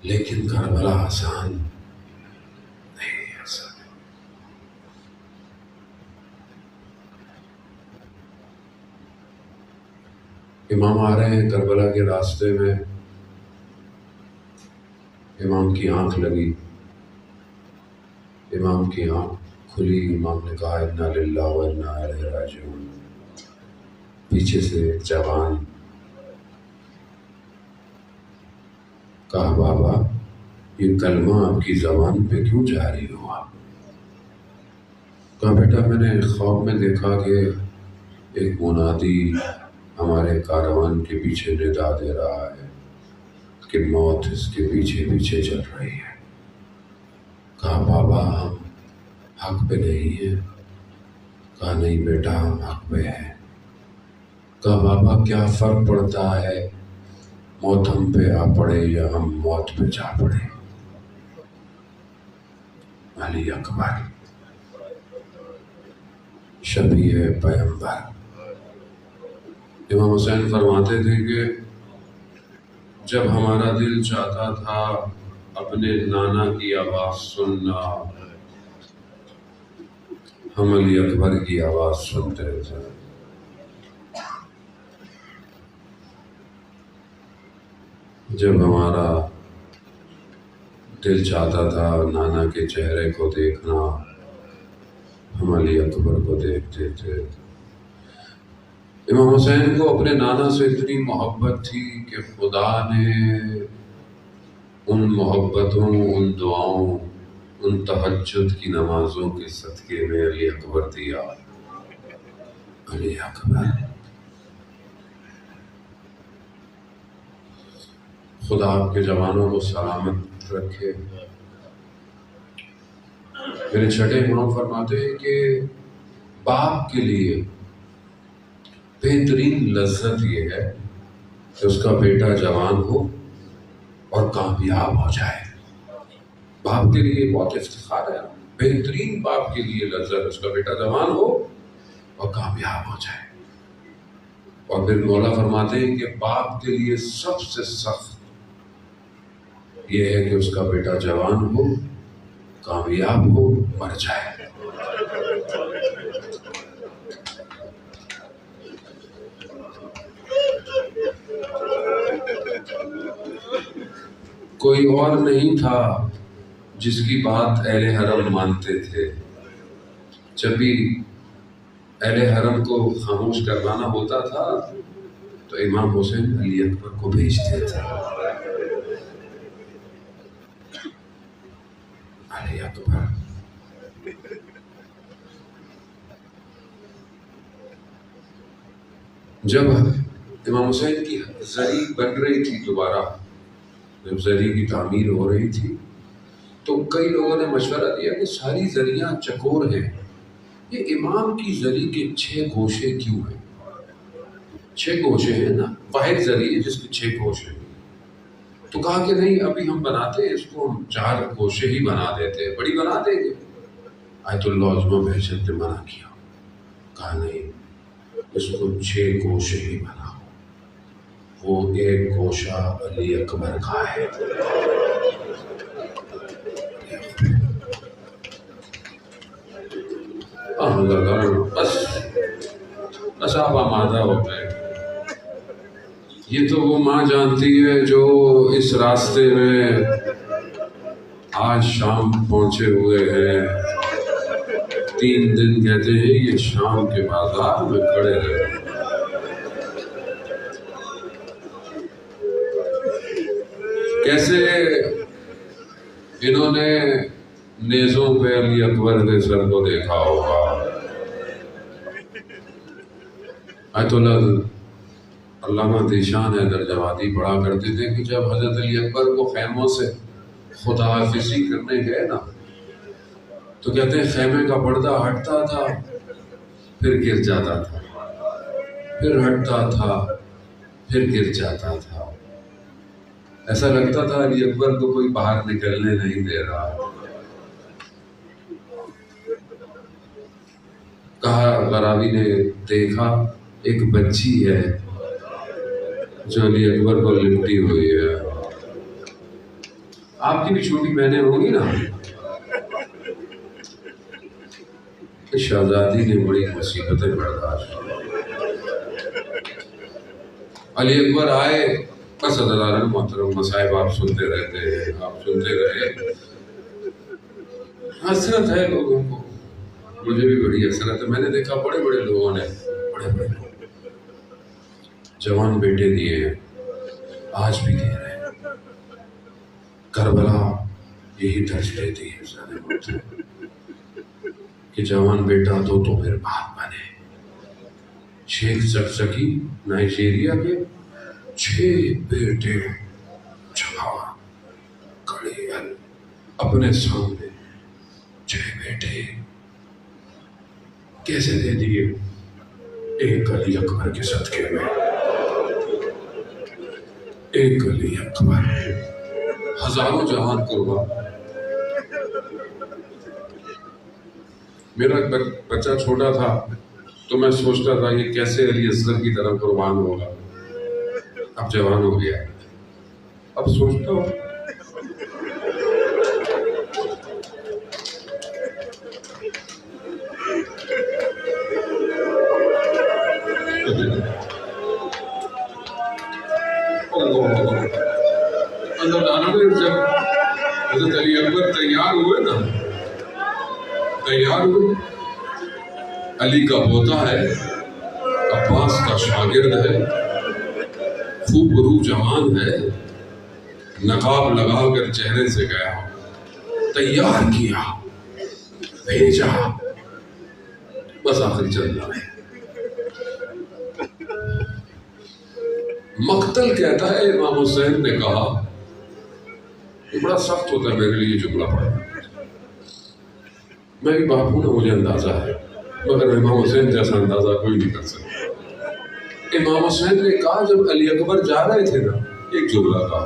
لیکن کربلا آسان نہیں ہے۔ آسان امام آ رہے ہیں کربلا کے راستے میں، امام کی آنکھ لگی، امام کی آنکھ کھلی، امام نے کہا انا للہ و انا الیہ راجعون۔ پیچھے سے ایک جوان کہا بابا یہ کلمہ آپ کی زبان پہ کیوں جاری ہوا؟ کہا بیٹا میں نے خواب میں دیکھا کہ ایک منادی ہمارے کاروان کے پیچھے ندا دے رہا ہے کہ موت اس کے پیچھے پیچھے چل رہی ہے۔ کہا بابا ہم حق پہ نہیں ہیں؟ کہا نہیں بیٹا ہم حق پہ ہیں۔ کہا بابا کیا فرق پڑتا ہے موت ہم پہ آ پڑے یا ہم موت پہ جا پڑے؟ علی اکبر شبیہ پیغمبر۔ امام حسین فرماتے تھے کہ جب ہمارا دل چاہتا تھا اپنے نانا کی آواز سننا، ہم علی اکبر کی آواز سنتے تھے۔ جب ہمارا دل چاہتا تھا نانا کے چہرے کو دیکھنا، ہم علی اکبر کو دیکھتے تھے۔ امام حسین کو اپنے نانا سے اتنی محبت تھی کہ خدا نے ان محبتوں، ان دعاؤں، ان تہجد کی نمازوں کے صدقے میں علی اکبر دیا۔ علی اکبر۔ خدا آپ کے جوانوں کو سلامت رکھے۔ میرے چھٹے امام فرماتے ہیں کہ باپ کے لیے بہترین لذت یہ ہے کہ اس کا بیٹا جوان ہو اور کامیاب ہو جائے۔ باپ کے لیے بہت افتخار ہے، بہترین باپ کے لیے لذت اس کا بیٹا جوان ہو اور کامیاب ہو جائے۔ اور پھر مولا فرماتے ہیں کہ باپ کے لیے سب سے سخت یہ ہے کہ اس کا بیٹا جوان ہو، کامیاب ہو، مر جائے۔ کوئی اور نہیں تھا جس کی بات اہل حرم مانتے تھے۔ جب بھی اہل حرم کو خاموش کروانا ہوتا تھا تو امام حسین علی اکبر کو بھیجتے تھے۔ علی اکبر۔ جب امام حسین کی زری بن رہی تھی دوبارہ، جب زری کی تعمیر ہو رہی تھی تو کئی لوگوں نے مشورہ دیا کہ ساری زریاں چکور ہیں، یہ امام کی زری کے 6 گوشے کیوں ہیں؟ 6 گوشے ہیں نا، واحد زری ہے جس کے 6 گوشے ہیں۔ تو کہا کہ نہیں ابھی ہم بناتے ہیں اس کو، ہم 4 گوشے ہی بنا دیتے ہیں، بڑی بنا دیں گے۔ آیت اللہ عظمہ بہشت نے منع کیا، کہا نہیں اس کو 6 گوشے ہی بناؤ، وہ ایک گوشہ علی اکبر کا ہے۔ بس آپ آمادہ ہو گئے۔ یہ تو وہ ماں جانتی ہے جو اس راستے میں آج شام پہنچے ہوئے ہیں، 3 دن کہتے ہیں یہ شام کے بازار میں کھڑے رہے۔ کیسے انہوں نے نیزوں پہ علی اکبر کے سر کو دیکھا ہوگا۔ آیت اللہ علامہ ذیشان حیدر جوادی پڑھا کرتے تھے کہ جب حضرت علی اکبر کو خیموں سے خدا حافظی کرنے گئے نا تو کہتے ہیں خیمے کا پردہ ہٹتا تھا پھر گر جاتا تھا، پھر ہٹتا تھا پھر گر جاتا تھا، ایسا لگتا تھا علی اکبر کو کوئی باہر نکلنے نہیں دے رہا۔ کہا غراوی نے دیکھا ایک بچی ہے جو علی اکبر کو لپٹی ہوئی ہے۔ آپ کی بھی چھوٹی بہنیں ہوں گی نا؟ شہزادی نے بڑی مصیبتیں برداشت کی۔ علی اکبر آئے، بس حضرات محترم مصائب آپ سنتے رہتے ہیں، آپ سنتے رہے۔ حسرت ہے لوگوں کو، مجھے بھی بڑی حسرت ہے۔ میں نے دیکھا بڑے بڑے لوگوں نے، بڑے بڑے لوگ جوان بیٹے دیے ہیں، آج بھی دے رہے ہیں۔ کربلا یہی درس دیتی ہے کہ جوان بیٹا دو تو پھر باپ بنے۔ شیخ زکزکی نائجیریا کے 6 بیٹے جوان کھڑے اپنے سامنے، 6 بیٹے کیسے دے دیے؟ ایک علی اکبر کے صدقے میں، ایک علی اکبر، ہزاروں جوان قربان۔ میرا بچہ چھوٹا تھا تو میں سوچتا تھا یہ کیسے علی اصغر کی طرح قربان ہوگا۔ اب جوان ہو گیا، اب سوچتا ہوں اللہ تعالیٰ نے جب حضرت علی اکبر تیار ہوئے نا، تیار ہوئے، علی کا پوتا ہے، عباس کا شاگرد ہے، خوب روح جوان ہے، نقاب لگا کر چہرے سے گیا، تیار کیا، بھیجا، بس آخر چل رہا ہے۔ مقتل کہتا ہے امام حسین نے کہا، یہ بڑا سخت ہوتا ہے میرے لیے جملہ پڑھنا، میں بھی باپ ہوں نا، مجھے اندازہ ہے، مگر امام حسین جیسا اندازہ کوئی نہیں کر سکتا۔ امام حسین نے کہا جب علی اکبر جا رہے تھے نا، ایک جملہ کہا،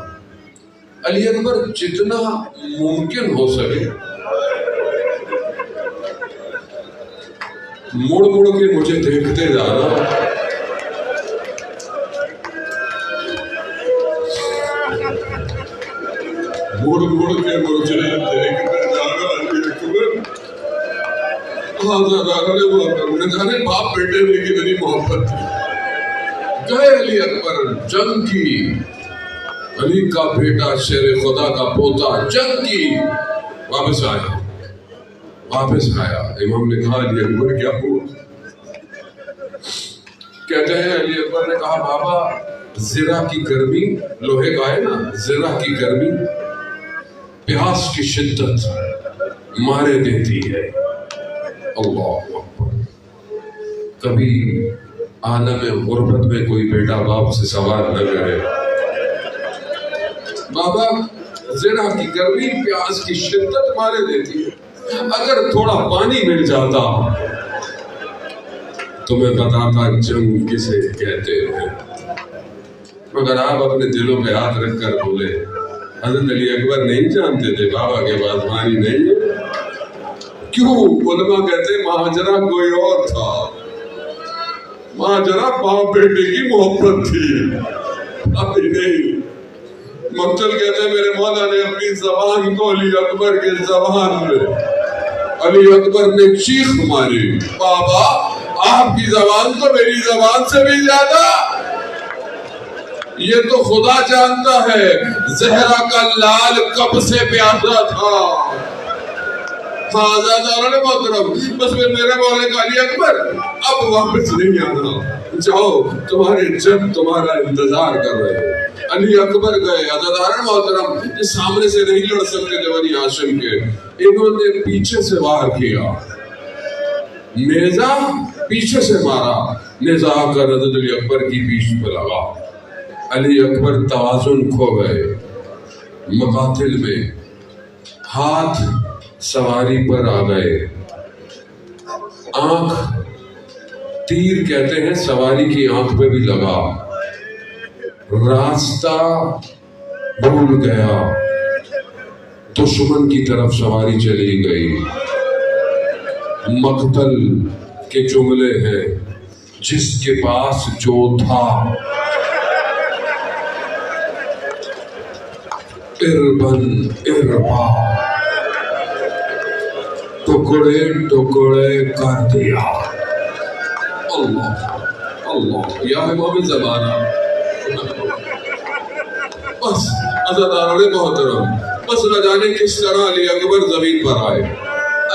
علی اکبر جتنا ممکن ہو سکے مڑ مڑ کے مجھے دیکھتے جانا، مڑ مڑ کے مجھے دیکھتے جانا علی اکبر۔ جانے باپ بیٹے میں کتنی محبت تھی۔ گئے علی اکبر، جنگ کی، علی کا بیٹا شیر خدا کا پوتا، جنگ کی، واپس آیا، واپس آیا۔ امام نے کہا علی اکبر کیا ہوا؟ کہتے ہیں علی اکبر نے کہا بابا زرہ کی گرمی، لوہے کا ہے نا، زرہ کی گرمی پیاس کی شدت مارے دیتی ہے۔ اللہ اکبر۔ کبھی عالم غربت میں کوئی بیٹا باپ سے سوال نہ کرے، بابا زرہ کی گرمی پیاس کی شدت مارے دیتی ہے، اگر تھوڑا پانی مل جاتا تو میں بتاتا جنگ کسے کہتے ہیں، مگر آپ اپنے دلوں پہ ہاتھ رکھ کر بولے حضرت علی اکبر نہیں جانتے تھے بابا کے پاس پانی نہیں ہے۔ کیوں؟ علماء کہتے ہیں مہاجرہ کوئی اور تھا، مہاجرہ باپ بیٹے کی محبت تھی، ابھی نہیں۔ مقتل کہتے ہیں میرے مولا نے اپنی زبان کو علی اکبر کے زبان میں، علی اکبر نے چیخ ماری، بابا آپ کی زبان تو میری زبان سے بھی زیادہ یہ تو خدا جانتا ہے زہرا کا لال کب سے پیاسا تھا. آزاداران محترم، بس پھر میرے مولا کا علی اکبر اب واپس نہیں آنا. جاؤ، تمہارے جب تمہارا انتظار کر رہے ہیں. علی اکبر گئے. آزاداران محترم، یہ سامنے سے نہیں لڑ سکتے تھے بنی ہاشم کے. انہوں نے پیچھے سے وار کیا، نیزہ پیچھے سے مارا. نیزہ آ کر حضرت علی اکبر کی پیٹھ پہ لگا. علی اکبر توازن کھو گئے. مقاتل میں ہاتھ سواری پر آ گئے. آنکھ، تیر کہتے ہیں سواری کی آنکھ پہ بھی لگا. راستہ بھول گیا. دشمن کی طرف سواری چلی گئی. مقتل کے جملے ہیں، جس کے پاس جو تھا اربن اربا ٹکڑے ٹکڑے کر دیا. اللہ اللہ یا امام زمانہ. بس عزاداران محترم، بس نہ جانے کس طرح علی اکبر زمین پر آئے.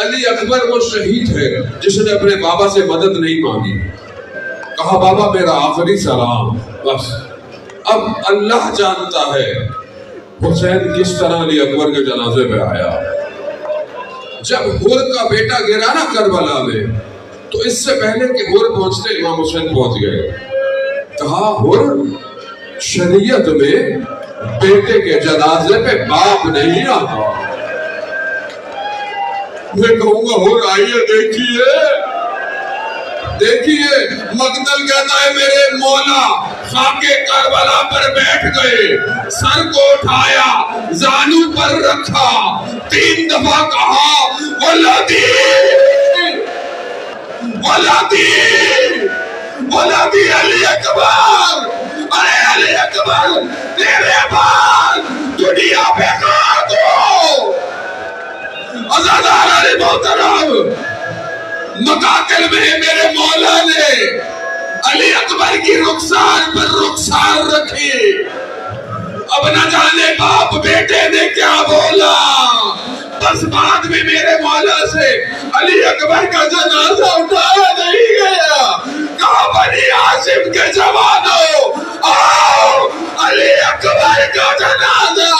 علی اکبر وہ شہید ہے جس نے اپنے بابا سے مدد نہیں مانگی. کہا بابا میرا آخری سلام. بس اب اللہ جانتا ہے حسین کس طرح علی اکبر کے جنازے پہ آیا. جب حر کا بیٹا گرا نا کربلا میں، تو اس سے پہلے کہ حر پہنچتے امام حسین پہنچ گئے. کہا حر، شریعت میں بیٹے کے جنازے پہ باپ نہیں آتا. میں کہوں گا حر آئیے دیکھیے دیکھیے. مقتل کہتا ہے میرے مولا خاک کربلا پر بیٹھ گئے، سر کو اٹھایا، زانو پر رکھا، 3 دفعہ کہا ولدی ولدی ولدی علی اکبر. ارے علی اکبر، تیرے بعد دنیا بیکار دو. عزاداران محترم، مقاتل میں میرے مولا نے علی اکبر کی رخسار پر رخسار رکھی. اب نہ جانے باپ بیٹے نے کیا بولا. بس بعد میں میرے مولا سے علی اکبر کا جنازہ اٹھایا نہیں گیا. کہا بنی ہاشم کے جوانوں، آؤ علی اکبر کا جنازہ